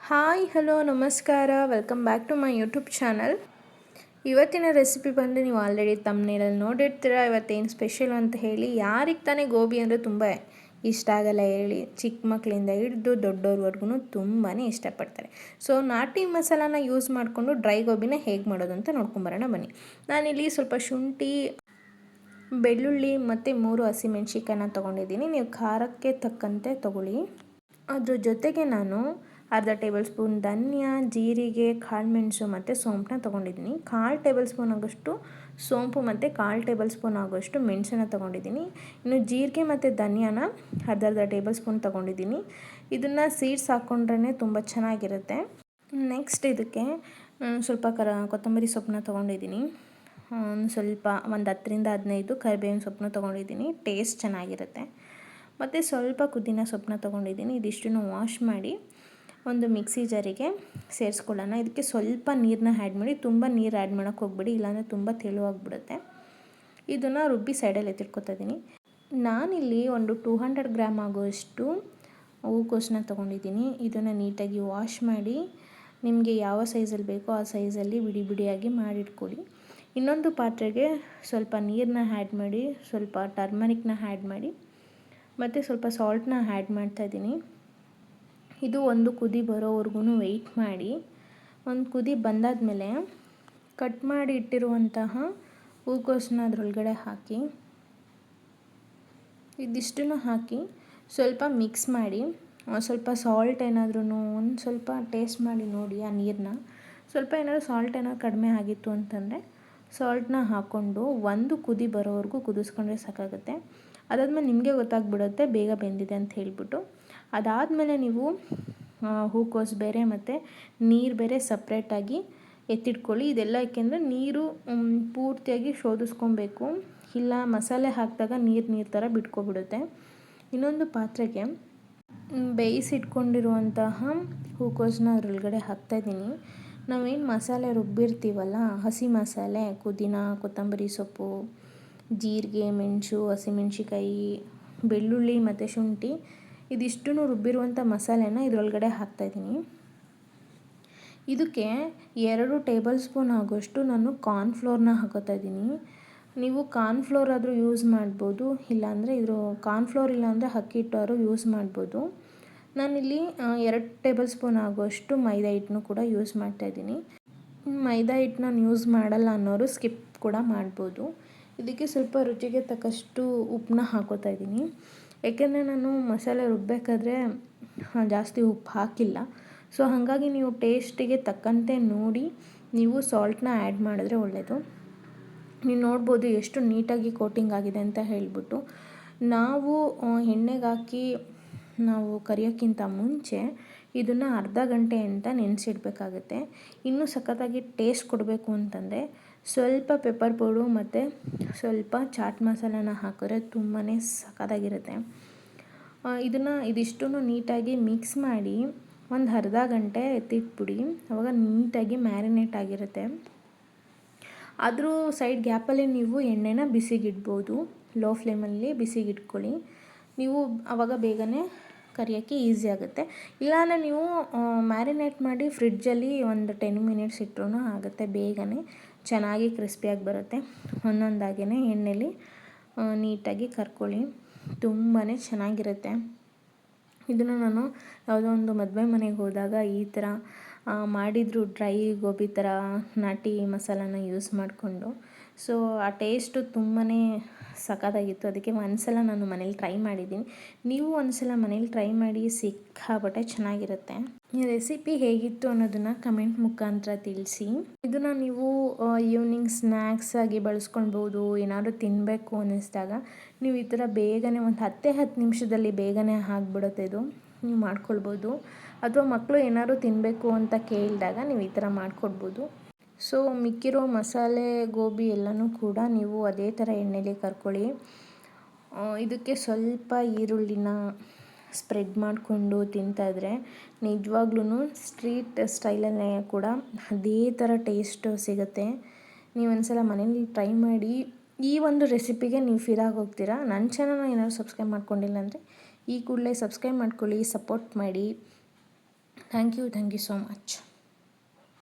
Hi hello ನಮಸ್ಕಾರ welcome back to my YouTube channel. ಇವತ್ತಿನ recipe ಬಂದು ನೀವು ಆಲ್ರೆಡಿ ತಮ್ಮನೇಲಲ್ಲಿ ನೋಡಿರ್ತೀರ. ಇವತ್ತೇನು ಸ್ಪೆಷಲ್ ಅಂತ ಹೇಳಿ. ಯಾರಿಗೆ ತಾನೇ ಗೋಬಿ ಅಂದರೆ ತುಂಬ ಇಷ್ಟ ಆಗಲ್ಲ ಹೇಳಿ. ಚಿಕ್ಕ ಮಕ್ಕಳಿಂದ ಹಿಡಿದು ದೊಡ್ಡವ್ರವರೆಗೂ ತುಂಬಾ ಇಷ್ಟಪಡ್ತಾರೆ. ಸೊ ನಾಟಿ ಮಸಾಲಾನ ಯೂಸ್ ಮಾಡಿಕೊಂಡು ಡ್ರೈ ಗೋಬಿನ ಹೇಗೆ ಮಾಡೋದು ಅಂತ ನೋಡ್ಕೊಂಬರೋಣ ಬನ್ನಿ. ನಾನಿಲ್ಲಿ ಸ್ವಲ್ಪ ಶುಂಠಿ, ಬೆಳ್ಳುಳ್ಳಿ ಮತ್ತು 3 ಹಸಿಮೆಣ್ಸಿಕಾಯನ್ನ ತೊಗೊಂಡಿದ್ದೀನಿ. ನೀವು ಖಾರಕ್ಕೆ ತಕ್ಕಂತೆ ತೊಗೊಳ್ಳಿ. ಅದ್ರ ಜೊತೆಗೆ ನಾನು ಅರ್ಧ ಟೇಬಲ್ ಸ್ಪೂನ್ ಧನಿಯ, ಜೀರಿಗೆ, ಕಾಳುಮೆಣಸು ಮತ್ತು ಸೋಂಪನ್ನ ತೊಗೊಂಡಿದ್ದೀನಿ. 1/4 ಟೇಬಲ್ ಸ್ಪೂನ್ ಆಗೋಷ್ಟು ಸೋಂಪು ಮತ್ತು 1/4 ಟೇಬಲ್ ಸ್ಪೂನ್ ಆಗೋಷ್ಟು ಮೆಣಸನ್ನ ತೊಗೊಂಡಿದ್ದೀನಿ. ಇನ್ನು ಜೀರಿಗೆ ಮತ್ತು ಧನಿಯಾನ ಅರ್ಧ ಟೇಬಲ್ ಸ್ಪೂನ್ ತೊಗೊಂಡಿದ್ದೀನಿ. ಇದನ್ನು ಸೀಡ್ಸ್ ಹಾಕ್ಕೊಂಡ್ರೇ ತುಂಬ ಚೆನ್ನಾಗಿರುತ್ತೆ. ನೆಕ್ಸ್ಟ್ ಇದಕ್ಕೆ ಸ್ವಲ್ಪ ಕೊತ್ತಂಬರಿ ಸೊಪ್ಪನ್ನ ತೊಗೊಂಡಿದ್ದೀನಿ. ಸ್ವಲ್ಪ ಒಂದು 10-15 ಕರಿಬೇವಿನ ಸೊಪ್ಪನ್ನ ತೊಗೊಂಡಿದ್ದೀನಿ. ಟೇಸ್ಟ್ ಚೆನ್ನಾಗಿರುತ್ತೆ. ಮತ್ತು ಸ್ವಲ್ಪ ಪುದೀನ ಸೊಪ್ಪನ್ನ ತೊಗೊಂಡಿದ್ದೀನಿ. ಇದಿಷ್ಟನ್ನು ವಾಶ್ ಮಾಡಿ ಒಂದು ಮಿಕ್ಸಿ ಜಾರಿಗೆ ಸೇರಿಸ್ಕೊಳ್ಳೋಣ. ಇದಕ್ಕೆ ಸ್ವಲ್ಪ ನೀರನ್ನ ಆ್ಯಡ್ ಮಾಡಿ, ತುಂಬ ನೀರು ಆ್ಯಡ್ ಮಾಡೋಕ್ಕೆ ಹೋಗ್ಬೇಡಿ, ಇಲ್ಲಾಂದರೆ ತುಂಬ ತೆಳುವಾಗ್ಬಿಡುತ್ತೆ. ಇದನ್ನು ರುಬ್ಬಿ ಸೈಡಲ್ಲಿ ಎತ್ತಿಟ್ಕೊತಾ ಇದ್ದೀನಿ. ನಾನಿಲ್ಲಿ ಒಂದು 200 ಗ್ರಾಮ್ ಆಗುವಷ್ಟು ಹೂಕೋಸನ್ನ ತೊಗೊಂಡಿದ್ದೀನಿ. ಇದನ್ನು ನೀಟಾಗಿ ವಾಶ್ ಮಾಡಿ ನಿಮಗೆ ಯಾವ ಸೈಜಲ್ಲಿ ಬೇಕೋ ಆ ಸೈಜಲ್ಲಿ ಬಿಡಿ ಬಿಡಿಯಾಗಿ ಮಾಡಿಟ್ಕೊಳ್ಳಿ. ಇನ್ನೊಂದು ಪಾತ್ರೆಗೆ ಸ್ವಲ್ಪ ನೀರನ್ನ ಆ್ಯಡ್ ಮಾಡಿ, ಸ್ವಲ್ಪ ಟರ್ಮರಿಕ್ನ ಆ್ಯಡ್ ಮಾಡಿ ಮತ್ತು ಸ್ವಲ್ಪ ಸಾಲ್ಟನ್ನ ಆ್ಯಡ್ ಮಾಡ್ತಾಯಿದ್ದೀನಿ. ಇದು ಒಂದು ಕುದಿ ಬರೋವರೆಗೂ ವೆಯ್ಟ್ ಮಾಡಿ. ಒಂದು ಕುದಿ ಬಂದಾದಮೇಲೆ ಕಟ್ ಮಾಡಿ ಇಟ್ಟಿರುವಂತಹ ಹೂಕೋಸನ್ನ ಅದರೊಳಗಡೆ ಹಾಕಿ, ಇದಿಷ್ಟನ್ನು ಹಾಕಿ ಸ್ವಲ್ಪ ಮಿಕ್ಸ್ ಮಾಡಿ. ಸ್ವಲ್ಪ ಸಾಲ್ಟ್ ಏನಾದ್ರೂ ಒಂದು ಸ್ವಲ್ಪ ಟೇಸ್ಟ್ ಮಾಡಿ ನೋಡಿ ಆ ನೀರನ್ನ. ಸ್ವಲ್ಪ ಏನಾದರೂ ಸಾಲ್ಟ್ ಏನಾದ್ರು ಕಡಿಮೆ ಆಗಿತ್ತು ಅಂತಂದರೆ ಸಾಲ್ಟನ್ನ ಹಾಕ್ಕೊಂಡು ಒಂದು ಕುದಿ ಬರೋವರೆಗೂ ಕುದಿಸ್ಕೊಂಡ್ರೆ ಸಾಕಾಗುತ್ತೆ. ಅದಾದಮೇಲೆ ನಿಮಗೆ ಗೊತ್ತಾಗ್ಬಿಡುತ್ತೆ ಬೇಗ ಬೆಂದಿದೆ ಅಂತ ಹೇಳಿಬಿಟ್ಟು. ಅದಾದಮೇಲೆ ನೀವು ಹೂಕೋಸು ಬೇರೆ ಮತ್ತು ನೀರು ಬೇರೆ ಸಪ್ರೇಟಾಗಿ ಎತ್ತಿಟ್ಕೊಳ್ಳಿ. ಇದೆಲ್ಲ ಏಕೆಂದರೆ ನೀರು ಪೂರ್ತಿಯಾಗಿ ಶೋಧಿಸ್ಕೊಬೇಕು, ಇಲ್ಲ ಮಸಾಲೆ ಹಾಕಿದಾಗ ನೀರು ಥರ ಬಿಟ್ಕೊಬಿಡುತ್ತೆ. ಇನ್ನೊಂದು ಪಾತ್ರೆಗೆ ಬೇಯಿಸಿಟ್ಕೊಂಡಿರುವಂತಹ ಹೂಕೋಸನ್ನ ಅದರೊಳಗಡೆ ಹಾಕ್ತಾಯಿದ್ದೀನಿ. ನಾವೇನು ಮಸಾಲೆ ರುಬ್ಬಿರ್ತೀವಲ್ಲ, ಹಸಿ ಮಸಾಲೆ, ಪುದೀನ, ಕೊತ್ತಂಬರಿ ಸೊಪ್ಪು, ಜೀರಿಗೆ, ಮೆಣಸು, ಹಸಿಮೆಣ್ಸಿಕಾಯಿ, ಬೆಳ್ಳುಳ್ಳಿ ಮತ್ತು ಶುಂಠಿ, ಇದಿಷ್ಟನ್ನು ರುಬ್ಬಿರುವಂಥ ಮಸಾಲೆನ ಇದರೊಳಗಡೆ ಹಾಕ್ತಾಯಿದ್ದೀನಿ. ಇದಕ್ಕೆ 2 ಟೇಬಲ್ ಸ್ಪೂನ್ ಆಗೋಷ್ಟು ನಾನು ಕಾರ್ನ್ಫ್ಲೋರ್ನ ಹಾಕೋತಾ ಇದ್ದೀನಿ. ನೀವು ಕಾರ್ನ್ಫ್ಲೋರ್ ಆದರೂ ಯೂಸ್ ಮಾಡ್ಬೋದು, ಇಲ್ಲಾಂದರೆ ಕಾರ್ನ್ಫ್ಲೋರ್ ಇಲ್ಲಾಂದರೆ ಅಕ್ಕಿ ಹಿಟ್ಟಾದ್ರು ಯೂಸ್ ಮಾಡ್ಬೋದು. ನಾನಿಲ್ಲಿ 2 ಟೇಬಲ್ ಸ್ಪೂನ್ ಆಗೋಷ್ಟು ಮೈದಾ ಹಿಟ್ಟನ್ನು ಕೂಡ ಯೂಸ್ ಮಾಡ್ತಾಯಿದ್ದೀನಿ. ಮೈದಾ ಹಿಟ್ಟು ನಾನು ಯೂಸ್ ಮಾಡಲ್ಲ ಅನ್ನೋರು ಸ್ಕಿಪ್ ಕೂಡ ಮಾಡ್ಬೋದು. ಇದಕ್ಕೆ ಸ್ವಲ್ಪ ರುಚಿಗೆ ತಕ್ಕಷ್ಟು ಉಪ್ಪನ್ನ ಹಾಕೋತಾ ಇದ್ದೀನಿ. ಏಕೆಂದರೆ ನಾನು ಮಸಾಲೆ ರುಬ್ಬಬೇಕಾದ್ರೆ ಜಾಸ್ತಿ ಉಪ್ಪು ಹಾಕಿಲ್ಲ. ಸೊ ಹಾಗಾಗಿ ನೀವು ಟೇಸ್ಟಿಗೆ ತಕ್ಕಂತೆ ನೋಡಿ ನೀವು ಸಾಲ್ಟನ್ನ ಆ್ಯಡ್ ಮಾಡಿದ್ರೆ ಒಳ್ಳೆಯದು. ನೀವು ನೋಡ್ಬೋದು ಎಷ್ಟು ನೀಟಾಗಿ ಕೋಟಿಂಗ್ ಆಗಿದೆ ಅಂತ ಹೇಳಿಬಿಟ್ಟು. ನಾವು ಎಣ್ಣೆಗೆ ಹಾಕಿ ನಾವು ಕರಿಯೋಕ್ಕಿಂತ ಮುಂಚೆ ಇದನ್ನು ಅರ್ಧ ಗಂಟೆ ಅಂತ ನೆನೆಸಿಡ್ಬೇಕಾಗುತ್ತೆ. ಇನ್ನೂ ಸಖತ್ತಾಗಿ ಟೇಸ್ಟ್ ಕೊಡಬೇಕು ಅಂತಂದರೆ ಸ್ವಲ್ಪ ಪೆಪ್ಪರ್ ಪೌಡು ಮತ್ತು ಸ್ವಲ್ಪ ಚಾಟ್ ಮಸಾಲಾನ ಹಾಕಿದ್ರೆ ತುಂಬಾ ಸಖತ್ತಾಗಿರುತ್ತೆ. ಇದಿಷ್ಟನ್ನು ನೀಟಾಗಿ ಮಿಕ್ಸ್ ಮಾಡಿ ಒಂದು ಅರ್ಧ ಗಂಟೆ ಎತ್ತಿಟ್ಬಿಡಿ. ಆವಾಗ ನೀಟಾಗಿ ಮ್ಯಾರಿನೇಟ್ ಆಗಿರುತ್ತೆ. ಅದ್ರ ಸೈಡ್ ಗ್ಯಾಪಲ್ಲಿ ನೀವು ಎಣ್ಣೆನ ಬಿಸಿಗಿಡ್ಬೋದು. ಲೋ ಫ್ಲೇಮಲ್ಲಿ ಬಿಸಿಗಿಟ್ಕೊಳ್ಳಿ. ನೀವು ಆವಾಗ ಬೇಗನೆ ಕರಿಯೋಕ್ಕೆ ಈಸಿ ಆಗುತ್ತೆ. ಇಲ್ಲಾಂದರೆ ನೀವು ಮ್ಯಾರಿನೇಟ್ ಮಾಡಿ ಫ್ರಿಡ್ಜಲ್ಲಿ ಒಂದು 10 ಮಿನಿಟ್ಸ್ ಇಟ್ಟರೂ ಆಗುತ್ತೆ. ಬೇಗನೆ ಚೆನ್ನಾಗಿ ಕ್ರಿಸ್ಪಿಯಾಗಿ ಬರುತ್ತೆ. ಒಂದೊಂದಾಗೇ ಎಣ್ಣೆಲಿ ನೀಟಾಗಿ ಕರ್ಕೊಳ್ಳಿ, ತುಂಬಾ ಚೆನ್ನಾಗಿರುತ್ತೆ. ಇದನ್ನು ನಾನು ಯಾವುದೋ ಒಂದು ಮದುವೆ ಮನೆಗೆ ಹೋದಾಗ ಈ ಥರ ಮಾಡಿದ್ರು, ಡ್ರೈ ಗೋಬಿ ಥರ ನಾಟಿ ಮಸಾಲಾನ ಯೂಸ್ ಮಾಡಿಕೊಂಡು. ಸೊ ಆ ಟೇಸ್ಟು ತುಂಬಾ ಸಖತ್ತಾಗಿತ್ತು. ಅದಕ್ಕೆ ಒಂದ್ಸಲ ನಾನು ಮನೇಲಿ ಟ್ರೈ ಮಾಡಿದ್ದೀನಿ. ನೀವು ಒಂದ್ಸಲ ಮನೇಲಿ ಟ್ರೈ ಮಾಡಿ, ಸಿಕ್ಕಾಪಟ್ಟೆ ಚೆನ್ನಾಗಿರುತ್ತೆ. ಈ ರೆಸಿಪಿ ಹೇಗಿತ್ತು ಅನ್ನೋದನ್ನು ಕಮೆಂಟ್ ಮುಖಾಂತರ ತಿಳಿಸಿ. ಇದನ್ನು ನೀವು ಈವ್ನಿಂಗ್ ಸ್ನ್ಯಾಕ್ಸ್ ಆಗಿ ಬಳಸ್ಕೊಳ್ಬೋದು. ಏನಾದರೂ ತಿನ್ನಬೇಕು ಅನ್ನಿಸ್ದಾಗ ನೀವು ಈ ಥರ ಬೇಗನೆ ಒಂದು 10 ನಿಮಿಷದಲ್ಲಿ ಬೇಗನೆ ಆಗಿಬಿಡುತ್ತೆ. ಇದು ನೀವು ಮಾಡ್ಕೊಳ್ಬೋದು. ಅಥವಾ ಮಕ್ಕಳು ಏನಾದರೂ ತಿನ್ನಬೇಕು ಅಂತ ಕೇಳಿದಾಗ ನೀವು ಈ ಥರ ಮಾಡಿಕೊಡ್ಬೋದು. ಸೊ ಮಿಕ್ಕಿರೋ ಮಸಾಲೆ ಗೋಬಿ ಎಲ್ಲನೂ ಕೂಡ ನೀವು ಅದೇ ಥರ ಎಣ್ಣೆಲಿ ಕರ್ಕೊಳ್ಳಿ. ಇದಕ್ಕೆ ಸ್ವಲ್ಪ ಈರುಳ್ಳಿನ ಸ್ಪ್ರೆಡ್ ಮಾಡಿಕೊಂಡು ತಿಂತಾಯಿದ್ರೆ ನಿಜವಾಗ್ಲೂ ಸ್ಟ್ರೀಟ್ ಸ್ಟೈಲಲ್ಲೇ ಕೂಡ ಅದೇ ಥರ ಟೇಸ್ಟು ಸಿಗುತ್ತೆ. ನೀವು ಒಂದ್ಸಲ ಮನೇಲಿ ಟ್ರೈ ಮಾಡಿ. ಈ ಒಂದು ರೆಸಿಪಿಗೆ ನೀವು ಫಿದಾಗಿ ಹೋಗ್ತೀರಾ. ನನ್ನ ಚಾನಲ್ನ ಏನಾದರೂ ಸಬ್ಸ್ಕ್ರೈಬ್ ಮಾಡ್ಕೊಂಡಿಲ್ಲ ಅಂದರೆ ಈ ಕೂಡಲೇ ಸಬ್ಸ್ಕ್ರೈಬ್ ಮಾಡ್ಕೊಳ್ಳಿ, ಸಪೋರ್ಟ್ ಮಾಡಿ. Thank you so much.